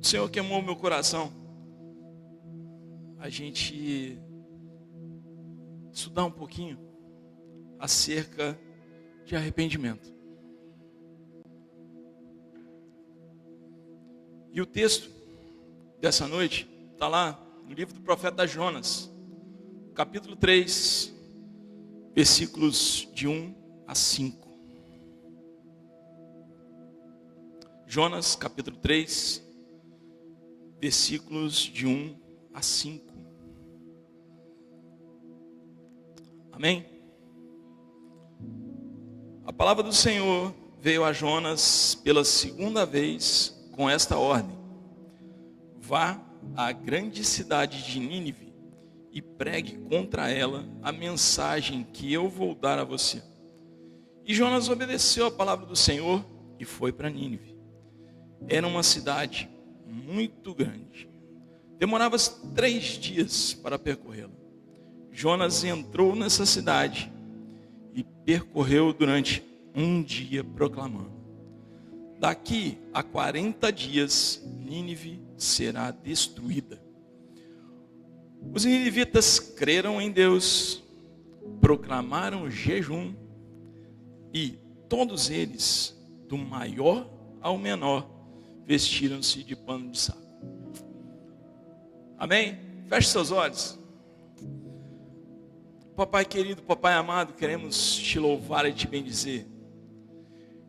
Senhor queimou o meu coração a gente estudar um pouquinho acerca de arrependimento. E o texto dessa noite está lá no livro do profeta Jonas, capítulo 3, versículos de 1 a 5. Jonas, capítulo 3, versículos de 1 a 5. Amém? A palavra do Senhor veio a Jonas pela segunda vez com esta ordem: vá à grande cidade de Nínive e pregue contra ela a mensagem que eu vou dar a você. E Jonas obedeceu a palavra do Senhor e foi para Nínive. Era uma cidade muito grande. Demorava 3 dias para percorrê-la. Jonas entrou nessa cidade e percorreu durante um dia proclamando: daqui a 40 dias Nínive será destruída. Os ninivitas creram em Deus, proclamaram jejum e todos eles, do maior ao menor, vestiram-se de pano de saco. Amém? Feche seus olhos. Papai querido, papai amado, queremos te louvar e te bendizer.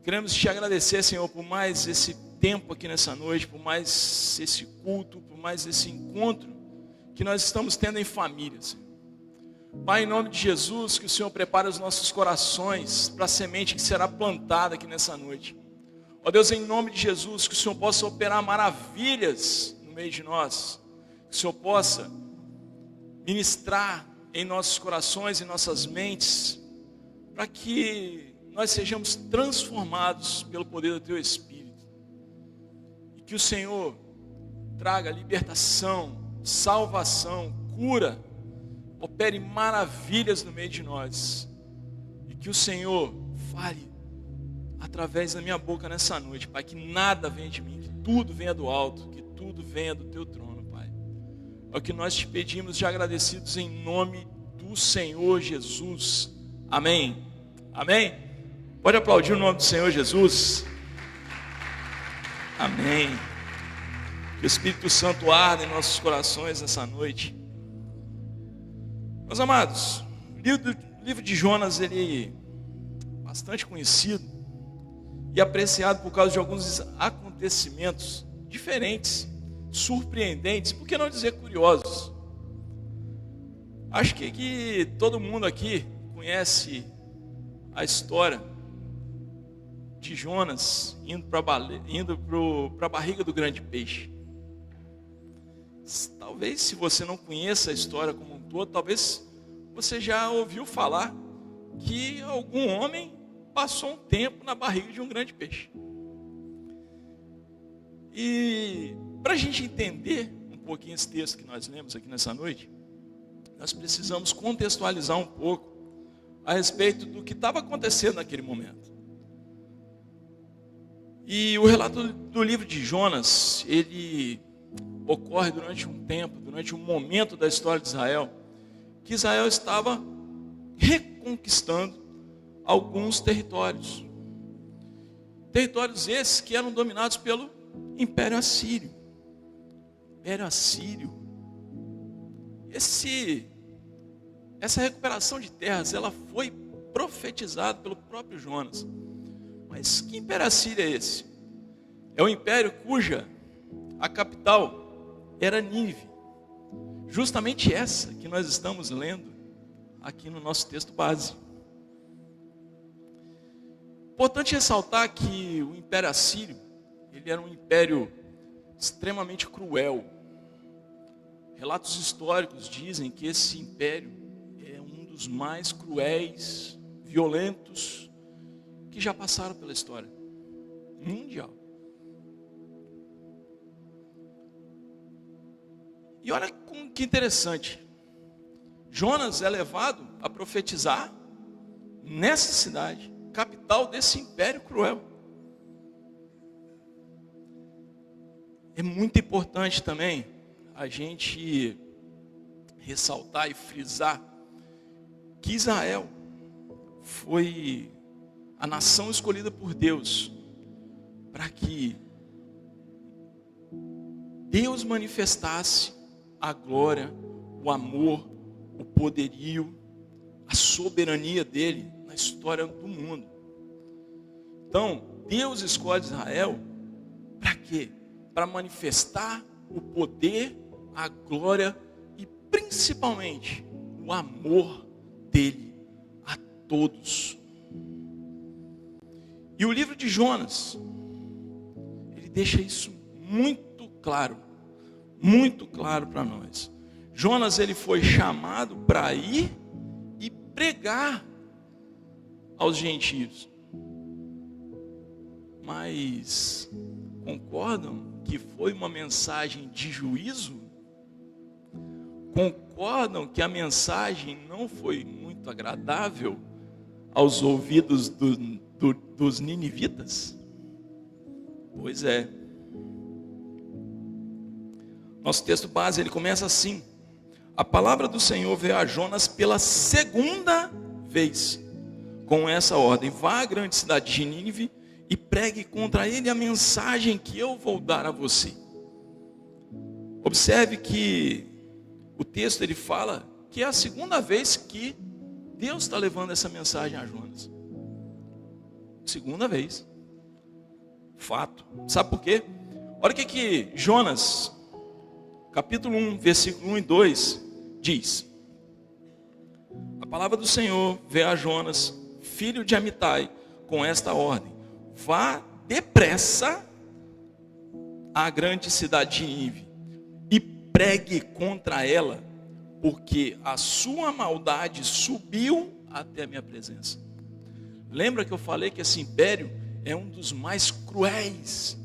Queremos te agradecer, Senhor, por mais esse tempo aqui nessa noite, por mais esse culto, por mais esse encontro que nós estamos tendo em família, Senhor. Pai, em nome de Jesus, que o Senhor prepare os nossos corações para a semente que será plantada aqui nessa noite. Ó Deus, em nome de Jesus, que o Senhor possa operar maravilhas no meio de nós. Que o Senhor possa ministrar em nossos corações e nossas mentes, para que nós sejamos transformados pelo poder do Teu Espírito. E que o Senhor traga libertação, salvação, cura, opere maravilhas no meio de nós. E que o Senhor fale através da minha boca nessa noite, Pai, que nada venha de mim, que tudo venha do alto, que tudo venha do Teu trono. É o que nós te pedimos de agradecidos em nome do Senhor Jesus. Amém. Amém? Pode aplaudir o nome do Senhor Jesus. Amém. Que o Espírito Santo arda em nossos corações nessa noite. Meus amados, o livro de Jonas, ele é bastante conhecido e apreciado por causa de alguns acontecimentos diferentes, surpreendentes, por que não dizer curiosos. Acho que todo mundo aqui conhece a história de Jonas indo para a barriga do grande peixe. Talvez, se você não conheça a história como um todo, talvez você já ouviu falar que algum homem passou um tempo na barriga de um grande peixe. E para a gente entender um pouquinho esse texto que nós lemos aqui nessa noite, nós precisamos contextualizar um pouco a respeito do que estava acontecendo naquele momento. E o relato do livro de Jonas, ele ocorre durante um tempo, durante um momento da história de Israel, que Israel estava reconquistando alguns territórios. Territórios esses que eram dominados pelo Império Assírio. Império Assírio. Essa recuperação de terras, ela foi profetizada pelo próprio Jonas. Mas que Império Assírio é esse? É um império cuja a capital era Nínive. Justamente essa que nós estamos lendo aqui no nosso texto base. Importante ressaltar que o Império Assírio, ele era um império extremamente cruel. Relatos históricos dizem que esse império é um dos mais cruéis, violentos, que já passaram pela história mundial. E olha que interessante. Jonas é levado a profetizar nessa cidade, capital desse império cruel. é muito importante também a gente ressaltar e frisar que Israel foi a nação escolhida por Deus para que Deus manifestasse a glória, o amor, o poderio, a soberania dele na história do mundo. Então, Deus escolhe Israel para quê? Para manifestar o poder, a glória e principalmente o amor dele a todos. E o livro de Jonas, ele deixa isso muito claro para nós. Jonas, ele foi chamado para ir e pregar aos gentios. Mas concordam que foi uma mensagem de juízo? Concordam que a mensagem não foi muito agradável aos ouvidos dos ninivitas? Pois é. Nosso texto base, ele começa assim: a palavra do Senhor veio a Jonas pela segunda vez, com essa ordem: vá à grande cidade de Nínive e pregue contra ele a mensagem que eu vou dar a você. Observe que o texto, ele fala que é a segunda vez que Deus está levando essa mensagem a Jonas. Segunda vez. Fato. Sabe por quê? Olha o que Jonas, capítulo 1, versículo 1 e 2, diz: a palavra do Senhor veio a Jonas, filho de Amitai, com esta ordem: vá depressa à grande cidade de Nínive e pregue contra ela, porque a sua maldade subiu até a minha presença. Lembra que eu falei que esse império é um dos mais cruéis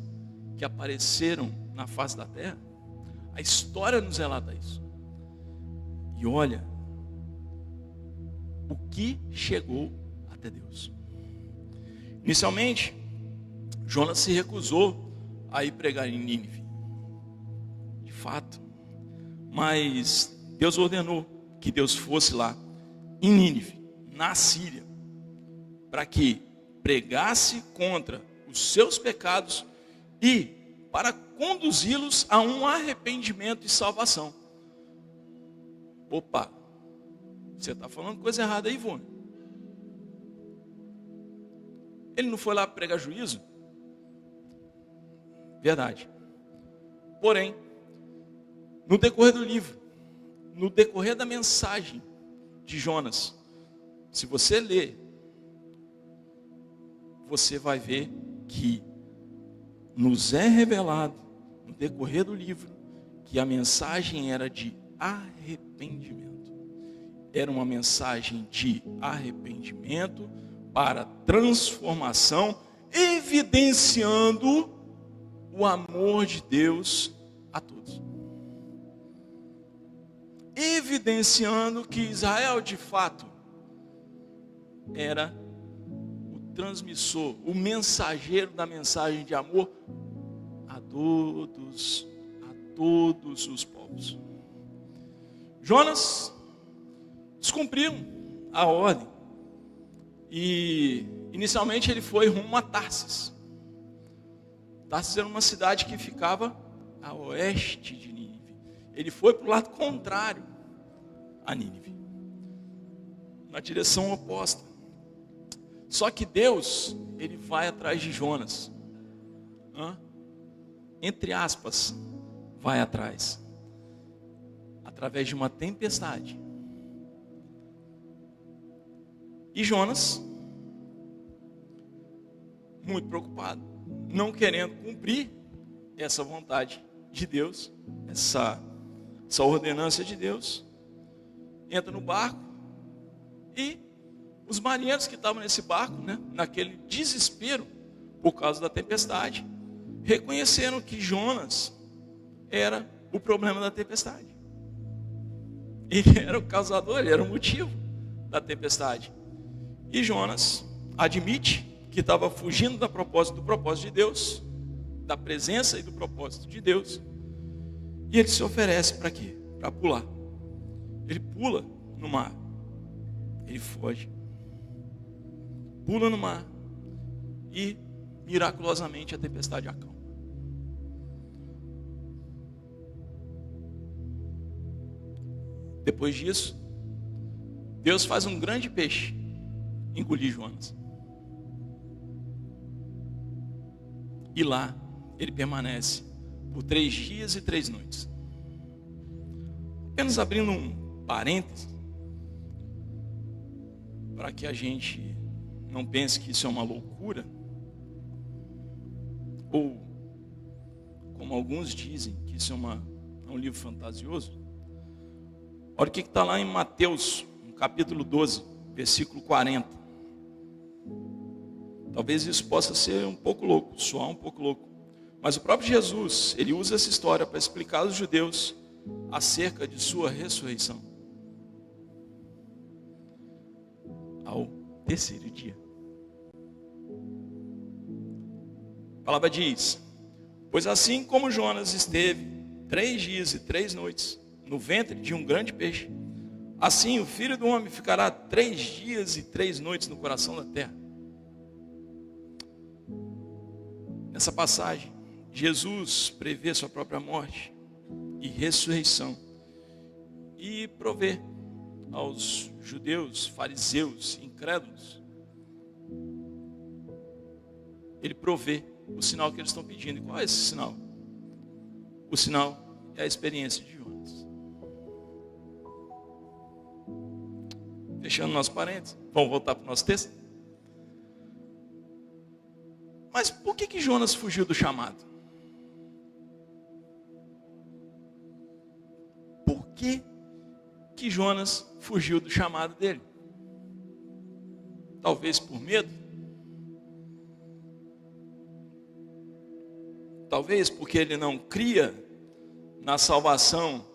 que apareceram na face da terra? A história nos relata isso. E olha o que chegou até Deus. Inicialmente, Jonas se recusou a ir pregar em Nínive. De fato. Mas Deus ordenou que Deus fosse lá em Nínive, na Síria, para que pregasse contra os seus pecados e para conduzi-los a um arrependimento e salvação. Opa, você está falando coisa errada aí, Ivone. Ele não foi lá pregar juízo? Verdade. Porém, no decorrer do livro, no decorrer da mensagem de Jonas, se você ler, você vai ver que nos é revelado, no decorrer do livro, que a mensagem era de arrependimento. Era uma mensagem de arrependimento para transformação, evidenciando o amor de Deus a todos. Evidenciando que Israel, de fato, era o transmissor, o mensageiro da mensagem de amor a todos os povos. Jonas descumpriu a ordem e inicialmente ele foi rumo a Tarsis. Tarsis era uma cidade que ficava a oeste de Nínive. Ele foi para o lado contrário a Nínive, na direção oposta. Só que Deus, ele vai atrás de Jonas. Entre aspas, vai atrás. Através de uma tempestade. E Jonas, muito preocupado, não querendo cumprir essa vontade de Deus, essa ordenança de Deus, entra no barco e os marinheiros que estavam nesse barco, naquele desespero por causa da tempestade, reconheceram que Jonas era o problema da tempestade. Ele era o causador, ele era o motivo da tempestade. E Jonas admite que estava fugindo do propósito de Deus da presença e do propósito de Deus. E ele se oferece para quê? Para pular. Ele pula no mar. Ele foge. Pula no mar. E miraculosamente a tempestade acalma. Depois disso, Deus faz um grande peixe engolir Jonas. E lá ele permanece por 3 dias e 3 noites. Apenas abrindo um parêntese, para que a gente não pense que isso é uma loucura, ou como alguns dizem, que isso é um livro fantasioso. Olha o que está lá em Mateus, no capítulo 12, versículo 40. Talvez isso possa ser um pouco louco, soar um pouco louco. Mas o próprio Jesus, ele usa essa história para explicar aos judeus acerca de sua ressurreição. Ao terceiro dia. A palavra diz: pois assim como Jonas esteve 3 dias e 3 noites no ventre de um grande peixe, assim o Filho do Homem ficará 3 dias e 3 noites no coração da terra. Nessa passagem, Jesus prevê sua própria morte e ressurreição e provê aos judeus, fariseus, incrédulos, ele provê o sinal que eles estão pedindo. E qual é esse sinal? O sinal é a experiência de Jonas. Fechando nosso parênteses, vamos voltar para o nosso texto? Mas por que Jonas fugiu do chamado? Por que Jonas fugiu do chamado dele? Talvez por medo? Talvez porque ele não cria na salvação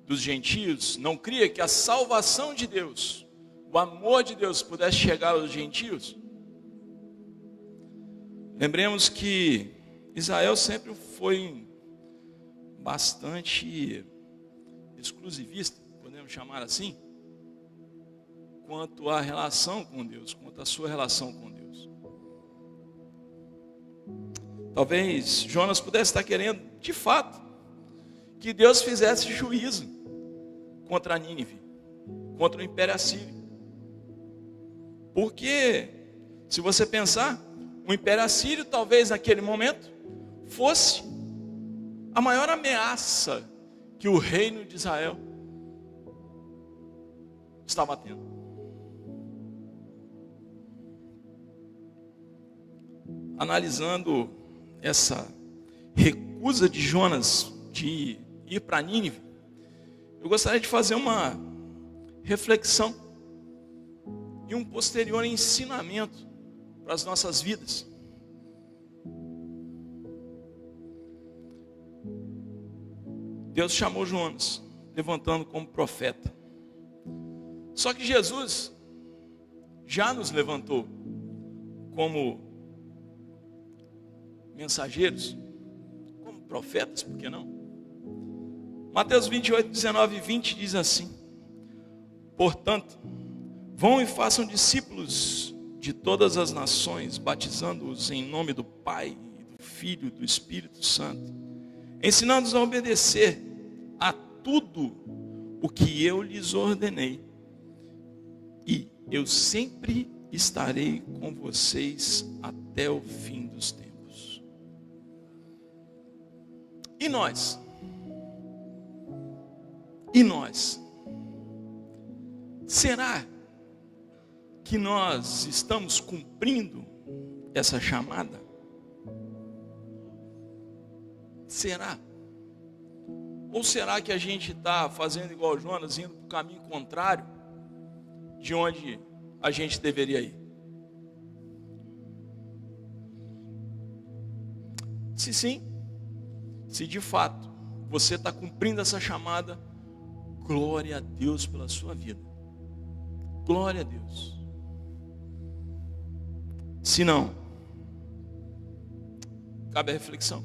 dos gentios, não cria que a salvação de Deus, o amor de Deus pudesse chegar aos gentios. Lembremos que Israel sempre foi bastante exclusivista, podemos chamar assim, quanto à relação com Deus, quanto à sua relação com Deus. Talvez Jonas pudesse estar querendo, de fato, que Deus fizesse juízo contra Nínive, contra o Império Assírio. Porque, se você pensar, o Império Assírio talvez naquele momento fosse a maior ameaça que o reino de Israel estava tendo. Analisando essa recusa de Jonas de ir para Nínive, eu gostaria de fazer uma reflexão e um posterior ensinamento para as nossas vidas. Deus chamou Jonas, levantando como profeta. Só que Jesus já nos levantou como mensageiros, como profetas, por que não? Mateus 28, 19 e 20 diz assim: portanto, vão e façam discípulos de todas as nações, batizando-os em nome do Pai, do Filho e do Espírito Santo, ensinando-os a obedecer a tudo o que eu lhes ordenei, e eu sempre estarei com vocês até o fim dos tempos. E nós? E nós? Será que nós estamos cumprindo essa chamada? Será? Ou será que a gente está fazendo igual Jonas, indo para o caminho contrário de onde a gente deveria ir? Se sim, se de fato você está cumprindo essa chamada, glória a Deus pela sua vida. Glória a Deus. Se não, Cabe a reflexão.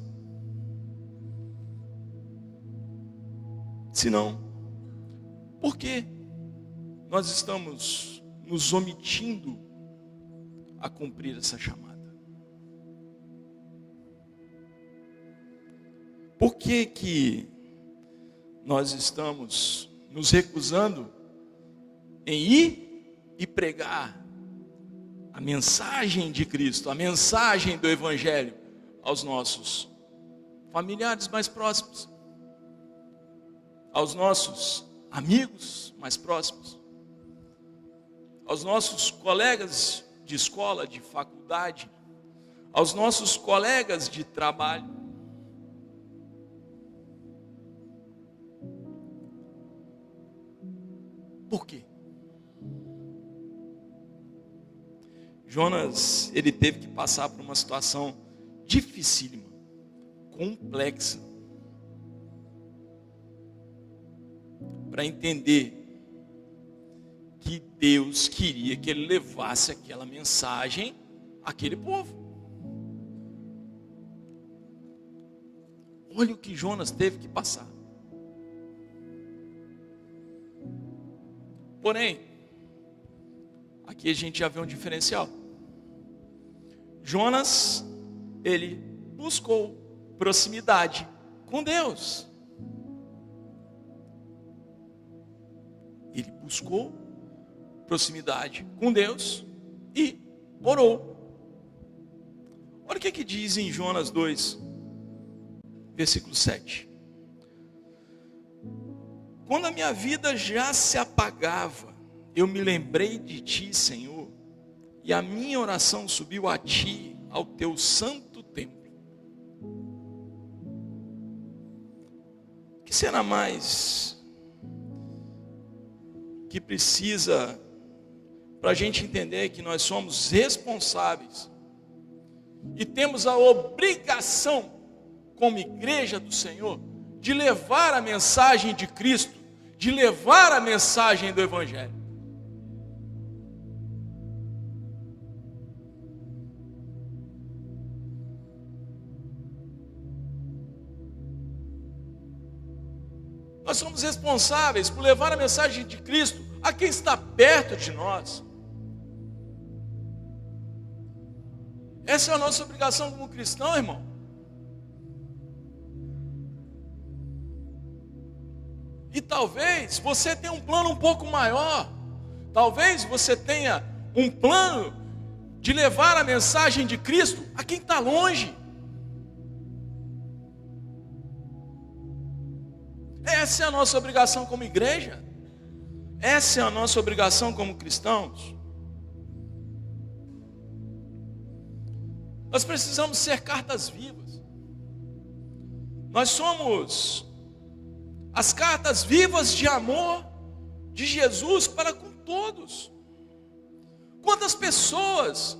Se não, por que nós estamos nos omitindo a cumprir essa chamada? Por que nós estamos nos recusando em ir e pregar a mensagem de Cristo, a mensagem do Evangelho aos nossos familiares mais próximos, aos nossos amigos mais próximos, aos nossos colegas de escola, de faculdade, aos nossos colegas de trabalho? Por quê? Jonas, ele teve que passar por uma situação dificílima, complexa, para entender que Deus queria que ele levasse aquela mensagem àquele povo. Olha o que Jonas teve que passar. Porém, aqui a gente já vê um diferencial. Jonas, ele buscou proximidade com Deus. Ele buscou proximidade com Deus e orou. Olha o que diz em Jonas 2, versículo 7. Quando a minha vida já se apagava, eu me lembrei de ti, Senhor, e a minha oração subiu a ti, ao teu santo templo. O que será mais que precisa para a gente entender que nós somos responsáveis e temos a obrigação, como igreja do Senhor, de levar a mensagem de Cristo, de levar a mensagem do Evangelho? Nós somos responsáveis por levar a mensagem de Cristo a quem está perto de nós. Essa é a nossa obrigação como cristão, irmão. E talvez você tenha um plano um pouco maior. Talvez você tenha um plano de levar a mensagem de Cristo a quem está longe. Essa é a nossa obrigação como igreja. Essa é a nossa obrigação como cristãos. Nós precisamos ser cartas vivas. Nós somos as cartas vivas de amor de Jesus para com todos. Quantas pessoas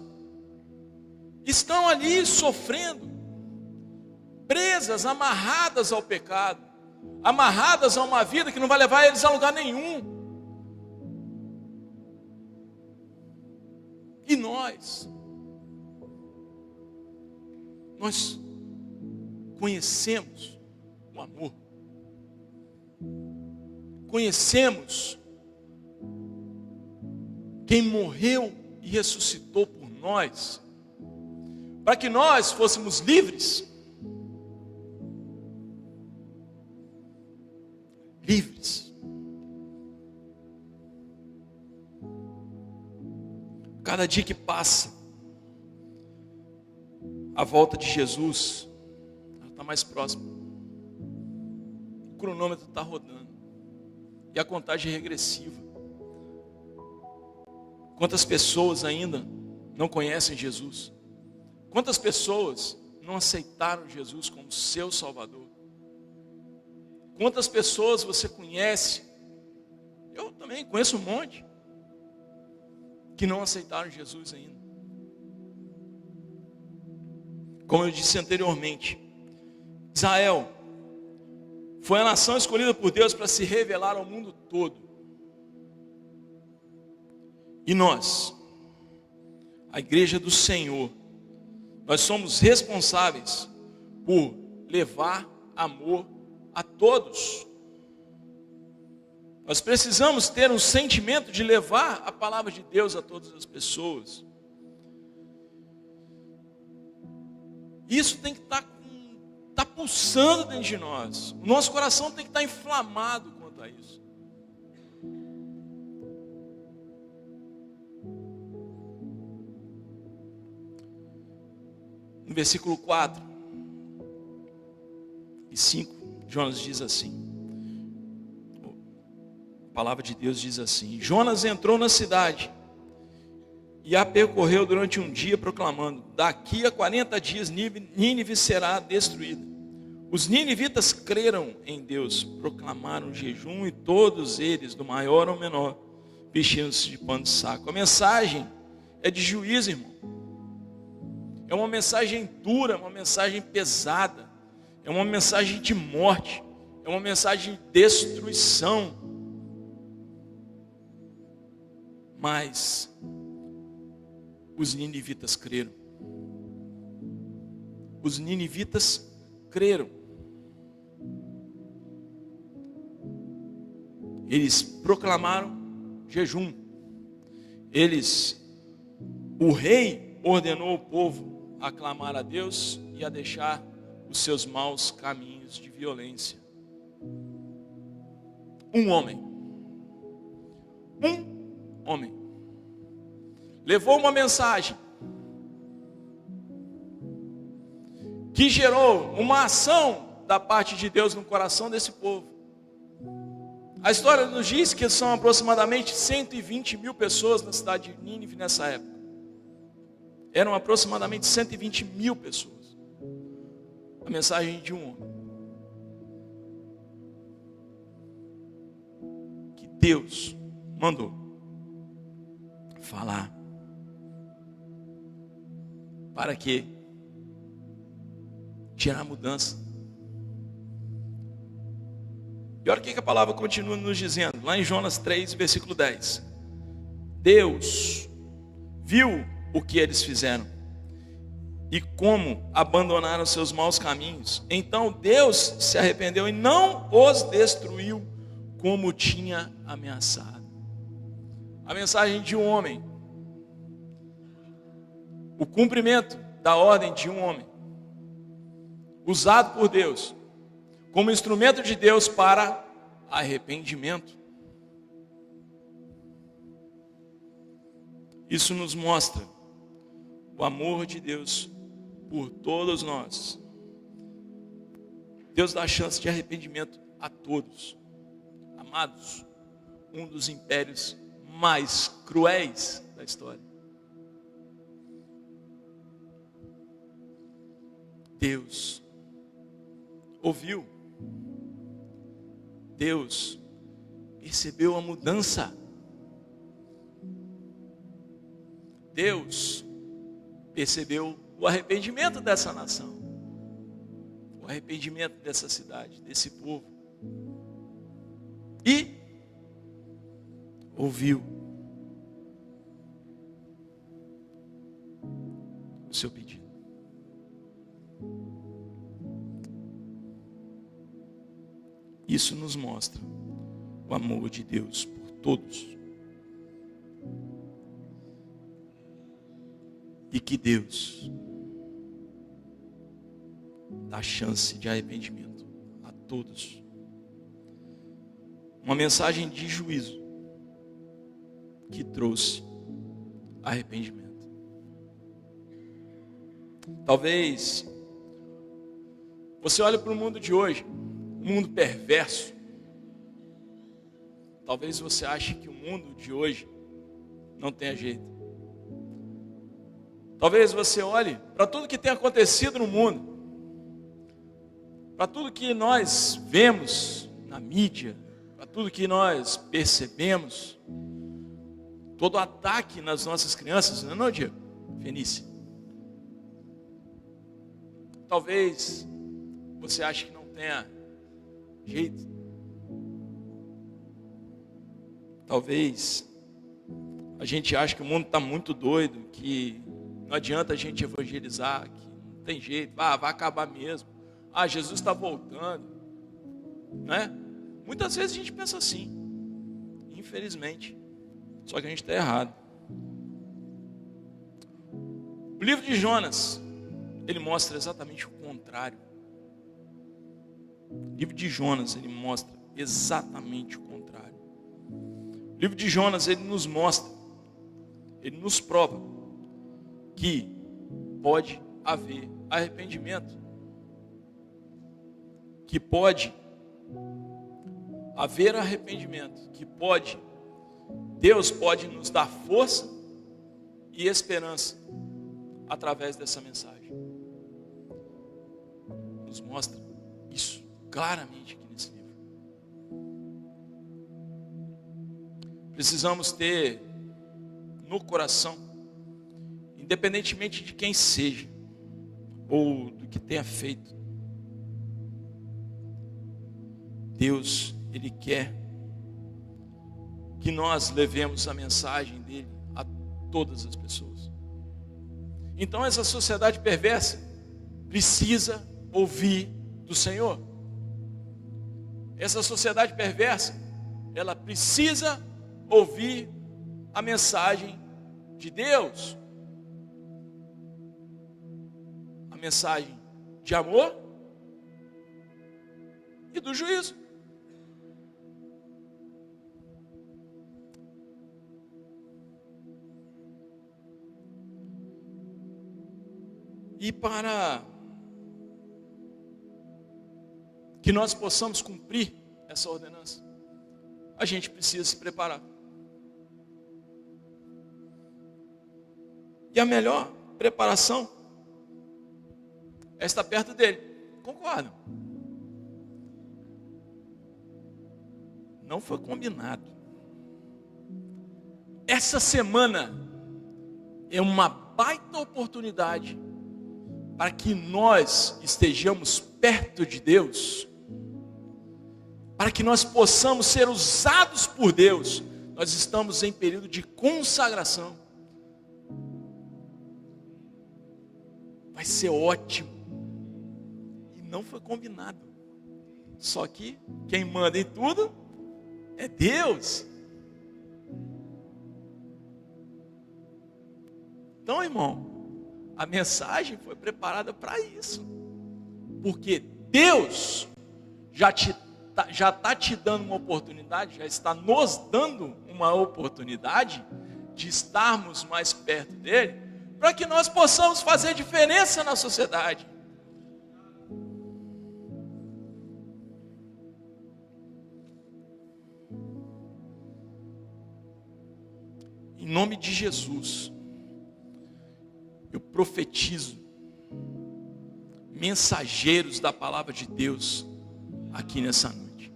estão ali sofrendo, presas, amarradas ao pecado, amarradas a uma vida que não vai levar eles a lugar nenhum. E nós conhecemos o amor, conhecemos quem morreu e ressuscitou por nós, para que nós fôssemos livres. Livres. Cada dia que passa, a volta de Jesus está mais próxima. O cronômetro está rodando. E a contagem é regressiva. Quantas pessoas ainda não conhecem Jesus? Quantas pessoas não aceitaram Jesus como seu Salvador? Quantas pessoas você conhece? Eu também conheço um monte que não aceitaram Jesus ainda. Como eu disse anteriormente, Israel foi a nação escolhida por Deus para se revelar ao mundo todo. E nós, a igreja do Senhor, nós somos responsáveis por levar amor a todos. Nós precisamos ter um sentimento de levar a palavra de Deus a todas as pessoas. Isso tem que estar pulsando dentro de nós. O nosso coração tem que estar inflamado quanto a isso. No versículo 4 e 5, Jonas diz assim, a palavra de Deus diz assim: Jonas entrou na cidade e a percorreu durante um dia, proclamando: daqui a 40 dias Nínive será destruída. Os ninivitas creram em Deus, proclamaram jejum, e todos eles, do maior ao menor, vestindo-se de pano de saco. A mensagem é de juízo, irmão. É uma mensagem dura, uma mensagem pesada, é uma mensagem de morte, é uma mensagem de destruição. Mas os ninivitas creram. Os ninivitas creram. Eles proclamaram jejum. O rei ordenou o povo a clamar a Deus e a deixar os seus maus caminhos de violência. Um homem levou uma mensagem que gerou uma ação da parte de Deus no coração desse povo. A história nos diz que são aproximadamente 120 mil pessoas na cidade de Nínive nessa época. Eram aproximadamente 120 mil pessoas. A mensagem de um homem. Que Deus mandou falar. Para quê? Gerar mudança. E olha o que a palavra continua nos dizendo. Lá em Jonas 3, versículo 10. Deus viu o que eles fizeram e como abandonaram seus maus caminhos. Então Deus se arrependeu e não os destruiu como tinha ameaçado. A mensagem de um homem. O cumprimento da ordem de um homem. Usado por Deus como instrumento de Deus para arrependimento. Isso nos mostra o amor de Deus por todos nós. Deus dá chance de arrependimento a todos. Amados, um dos impérios mais cruéis da história. Deus ouviu. Deus percebeu a mudança. Deus percebeu o arrependimento dessa nação, o arrependimento dessa cidade, desse povo, e ouviu o seu pedido. Isso nos mostra o amor de Deus por todos. E que Deus dá chance de arrependimento a todos. Uma mensagem de juízo que trouxe arrependimento. Talvez você olhe para o mundo de hoje, um mundo perverso. Talvez você ache que o mundo de hoje não tenha jeito. Talvez você olhe para tudo que tem acontecido no mundo, para tudo que nós vemos na mídia, para tudo que nós percebemos, todo ataque nas nossas crianças, não é, Diego? Fenícia. Talvez você ache que não tenha jeito. Talvez a gente ache que o mundo está muito doido, que não adianta a gente evangelizar, que não tem jeito, vai acabar mesmo. Ah, Jesus está voltando, né? Muitas vezes a gente pensa assim, infelizmente. Só que a gente está errado. O livro de Jonas, ele mostra exatamente o contrário. O livro de Jonas, ele mostra exatamente o contrário. O livro de Jonas, ele nos mostra, ele nos prova que pode haver arrependimento, que pode haver arrependimento, que Deus pode nos dar força e esperança através dessa mensagem. Nos mostra isso claramente aqui nesse livro. Precisamos ter no coração, independentemente de quem seja ou do que tenha feito, Deus, Ele quer que nós levemos a mensagem dele a todas as pessoas. Então essa sociedade perversa precisa ouvir do Senhor. Essa sociedade perversa, ela precisa ouvir a mensagem de Deus. A mensagem de amor e do juízo. E para que nós possamos cumprir essa ordenança, a gente precisa se preparar. E a melhor preparação é estar perto dele. Concordam? Não foi combinado. Essa semana é uma baita oportunidade para que nós estejamos perto de Deus, para que nós possamos ser usados por Deus. Nós estamos em período de consagração. Vai ser ótimo. E não foi combinado. Só que quem manda em tudo é Deus. Então, irmão, a mensagem foi preparada para isso. Porque Deus já está te dando uma oportunidade, já está nos dando uma oportunidade de estarmos mais perto dele, para que nós possamos fazer diferença na sociedade. Em nome de Jesus, eu profetizo mensageiros da palavra de Deus aqui nessa noite.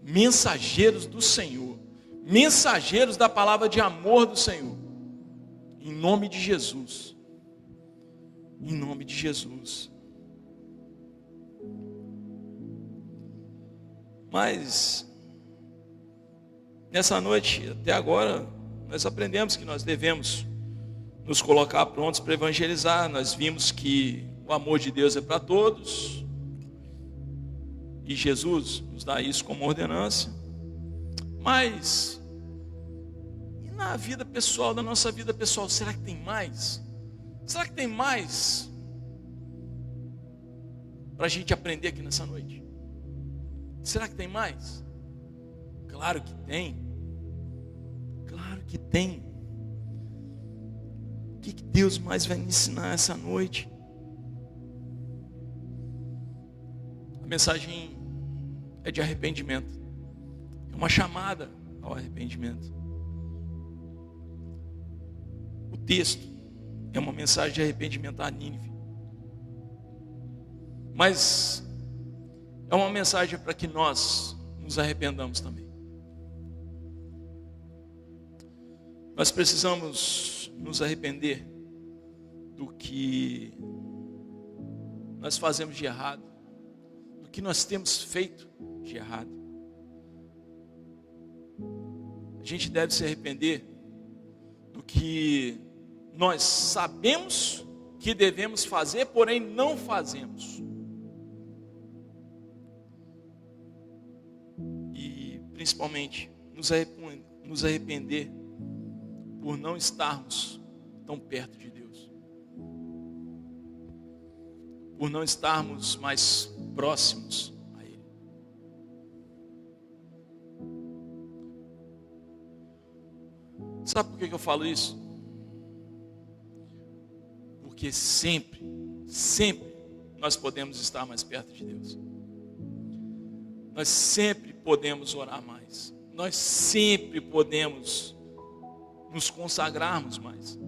Mensageiros do Senhor, mensageiros da palavra de amor do Senhor. Em nome de Jesus. Em nome de Jesus. Mas nessa noite, até agora, nós aprendemos que nós devemos nos colocar prontos para evangelizar. Nós vimos que o amor de Deus é para todos, e Jesus nos dá isso como ordenança. Mas e na vida pessoal, na nossa vida pessoal, será que tem mais? Será que tem mais para a gente aprender aqui nessa noite? Será que tem mais? Claro que tem. Claro que tem. O que Deus mais vai me ensinar essa noite? A mensagem é de arrependimento. É uma chamada ao arrependimento. O texto é uma mensagem de arrependimento a Nínive. Mas é uma mensagem para que nós nos arrependamos também. Nós precisamos nos arrepender do que nós fazemos de errado, do que nós temos feito de errado. A gente deve se arrepender do que nós sabemos que devemos fazer, porém não fazemos. E principalmente nos arrepender por não estarmos tão perto de Deus, por não estarmos mais próximos a Ele. Sabe por que eu falo isso? Porque sempre nós podemos estar mais perto de Deus. Nós sempre podemos orar mais. Nós sempre podemos nos consagrarmos mais.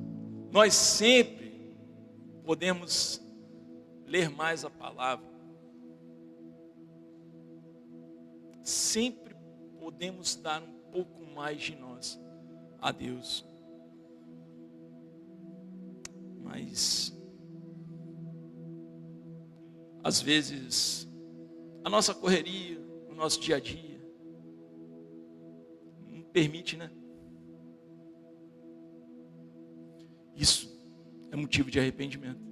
Nós sempre podemos ler mais a palavra. Sempre podemos dar um pouco mais de nós a Deus. Mas às vezes a nossa correria, o nosso dia a dia não permite, né? Isso é motivo de arrependimento.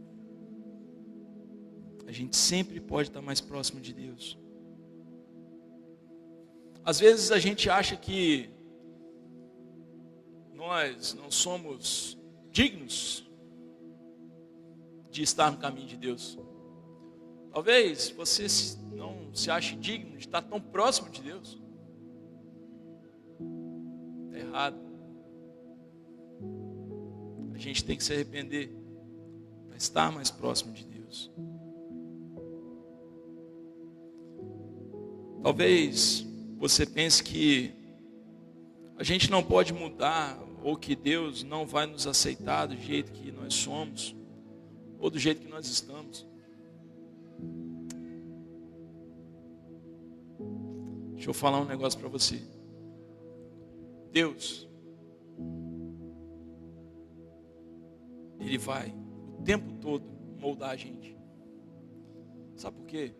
A gente sempre pode estar mais próximo de Deus. Às vezes a gente acha que nós não somos dignos de estar no caminho de Deus. Talvez você não se ache digno de estar tão próximo de Deus. Está errado. A gente tem que se arrepender para estar mais próximo de Deus. Talvez você pense que a gente não pode mudar, ou que Deus não vai nos aceitar do jeito que nós somos, ou do jeito que nós estamos. Deixa eu falar um negócio para você. Deus, Ele vai o tempo todo moldar a gente. Sabe por quê?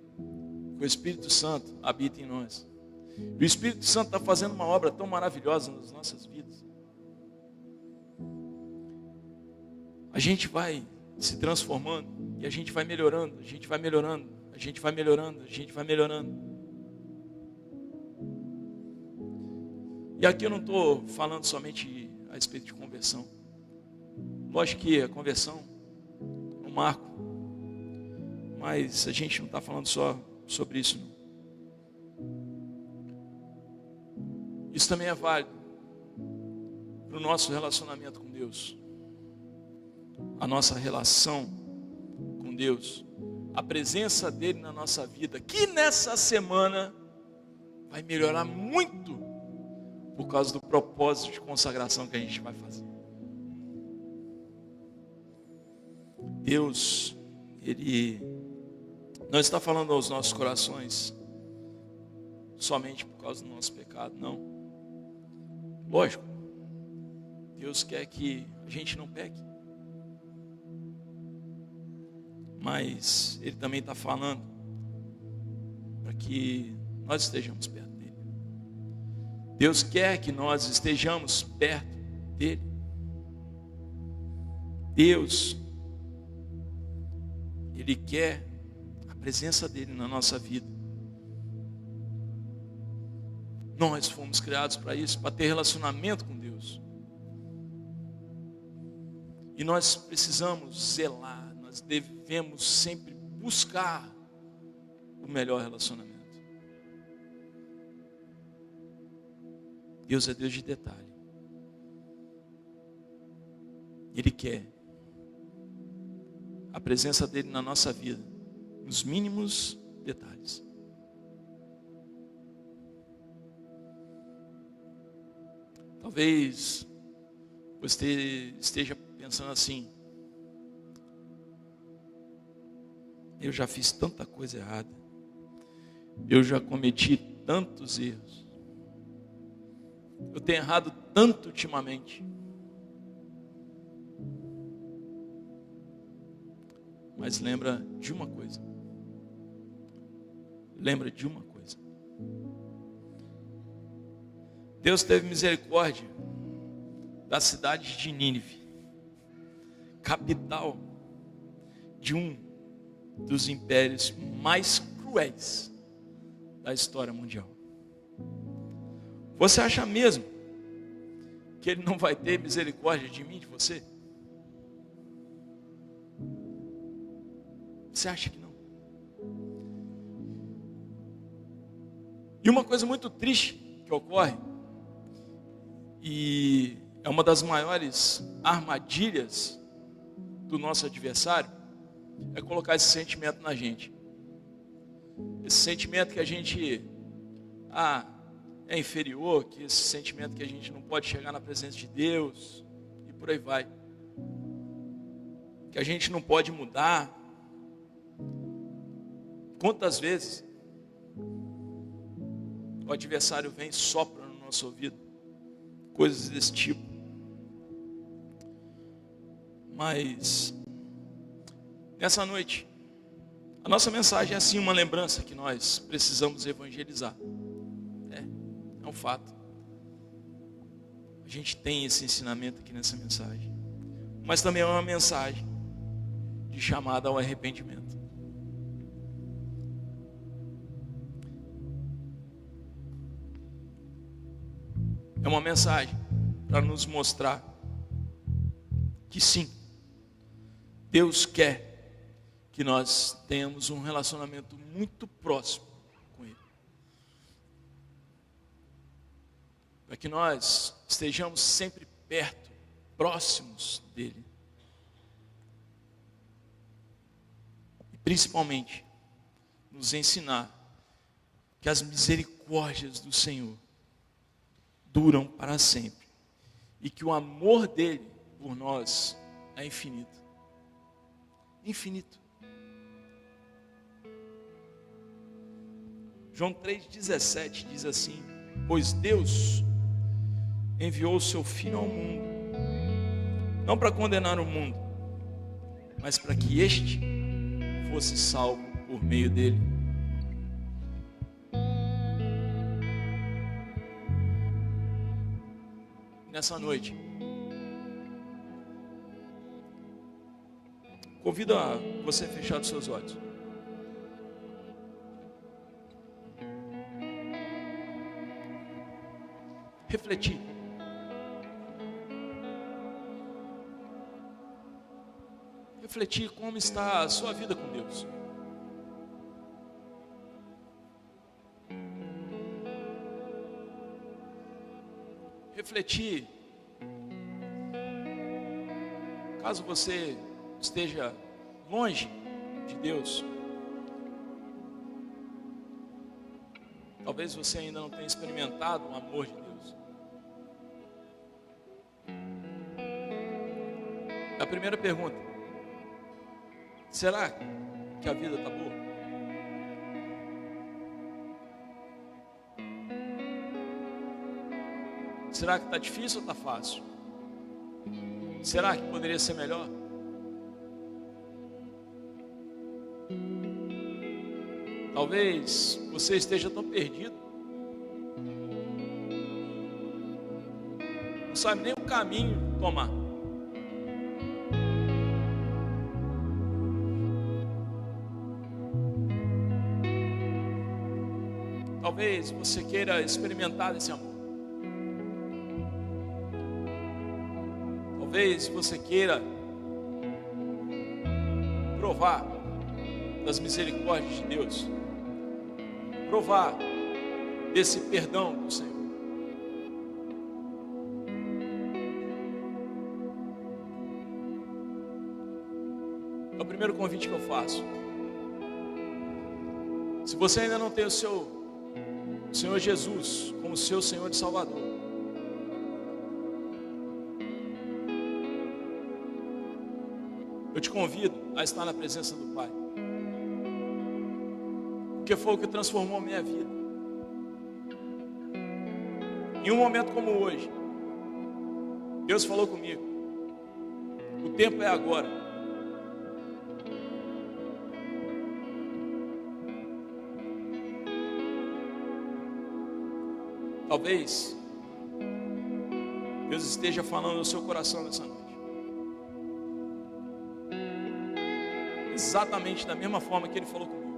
Porque o Espírito Santo habita em nós. E o Espírito Santo está fazendo uma obra tão maravilhosa nas nossas vidas. A gente vai se transformando e a gente vai melhorando, a gente vai melhorando, a gente vai melhorando, a gente vai melhorando. E aqui eu não estou falando somente a respeito de conversão. Lógico que a conversão é um marco, mas a gente não está falando só sobre isso, não. Isso também é válido para o nosso relacionamento com Deus. A nossa relação com Deus, a presença dele na nossa vida, que nessa semana vai melhorar muito por causa do propósito de consagração que a gente vai fazer. Deus, Ele não está falando aos nossos corações somente por causa do nosso pecado, não. Lógico, Deus quer que a gente não peque. Mas Ele também está falando para que nós estejamos perto dEle. Deus quer que nós estejamos perto dEle. Deus, Ele quer a presença dEle na nossa vida. Nós fomos criados para isso, para ter relacionamento com Deus. E nós precisamos zelar. Nós devemos sempre buscar o melhor relacionamento. Deus é Deus de detalhe. Ele quer a presença dele na nossa vida, nos mínimos detalhes. Talvez você esteja pensando assim: eu já fiz tanta coisa errada, eu já cometi tantos erros, eu tenho errado tanto ultimamente. Mas lembra de uma coisa. Lembra de uma coisa. Deus teve misericórdia da cidade de Nínive, capital de um dos impérios mais cruéis da história mundial. Você acha mesmo que ele não vai ter misericórdia de mim, de você? Você acha que não? E uma coisa muito triste que ocorre, e é uma das maiores armadilhas do nosso adversário, é colocar esse sentimento na gente. Esse sentimento que a gente é inferior, que esse sentimento que a gente não pode chegar na presença de Deus, e por aí vai. Que a gente não pode mudar. Quantas vezes o adversário vem e sopra no nosso ouvido coisas desse tipo. Mas nessa noite, a nossa mensagem é assim uma lembrança que nós precisamos evangelizar. É um fato. A gente tem esse ensinamento aqui nessa mensagem. Mas também é uma mensagem de chamada ao arrependimento. É uma mensagem para nos mostrar que sim, Deus quer que nós tenhamos um relacionamento muito próximo com Ele. Para que nós estejamos sempre perto, próximos dEle. E principalmente, nos ensinar que as misericórdias do Senhor duram para sempre. E que o amor dele por nós é infinito. Infinito. João 3,17 diz assim: pois Deus enviou o seu Filho ao mundo, não para condenar o mundo, mas para que este fosse salvo por meio dele. Nessa noite, convido a você a fechar os seus olhos. Refletir. Refletir como está a sua vida com Deus. Refletir, caso você esteja longe de Deus, talvez você ainda não tenha experimentado o amor de Deus. A primeira pergunta: será que a vida está boa? Será que está difícil ou está fácil? Será que poderia ser melhor? Talvez você esteja tão perdido, não sabe nem o caminho tomar. Talvez você queira experimentar esse amor. Talvez você queira provar das misericórdias de Deus, provar desse perdão do Senhor. É o primeiro convite que eu faço. Se você ainda não tem o Senhor Jesus como seu Senhor e Salvador, eu te convido a estar na presença do Pai, porque foi o que transformou a minha vida. Em um momento como hoje, Deus falou comigo: o tempo é agora. Talvez Deus esteja falando no seu coração nessa noite. exatamente da mesma forma que Ele falou comigo.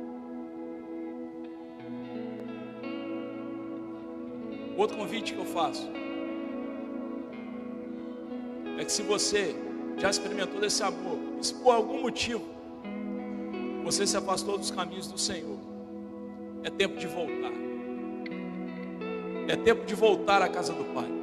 Outro convite que eu faço é que se você já experimentou desse amor, se por algum motivo você se afastou dos caminhos do Senhor, é tempo de voltar. É tempo de voltar à casa do Pai.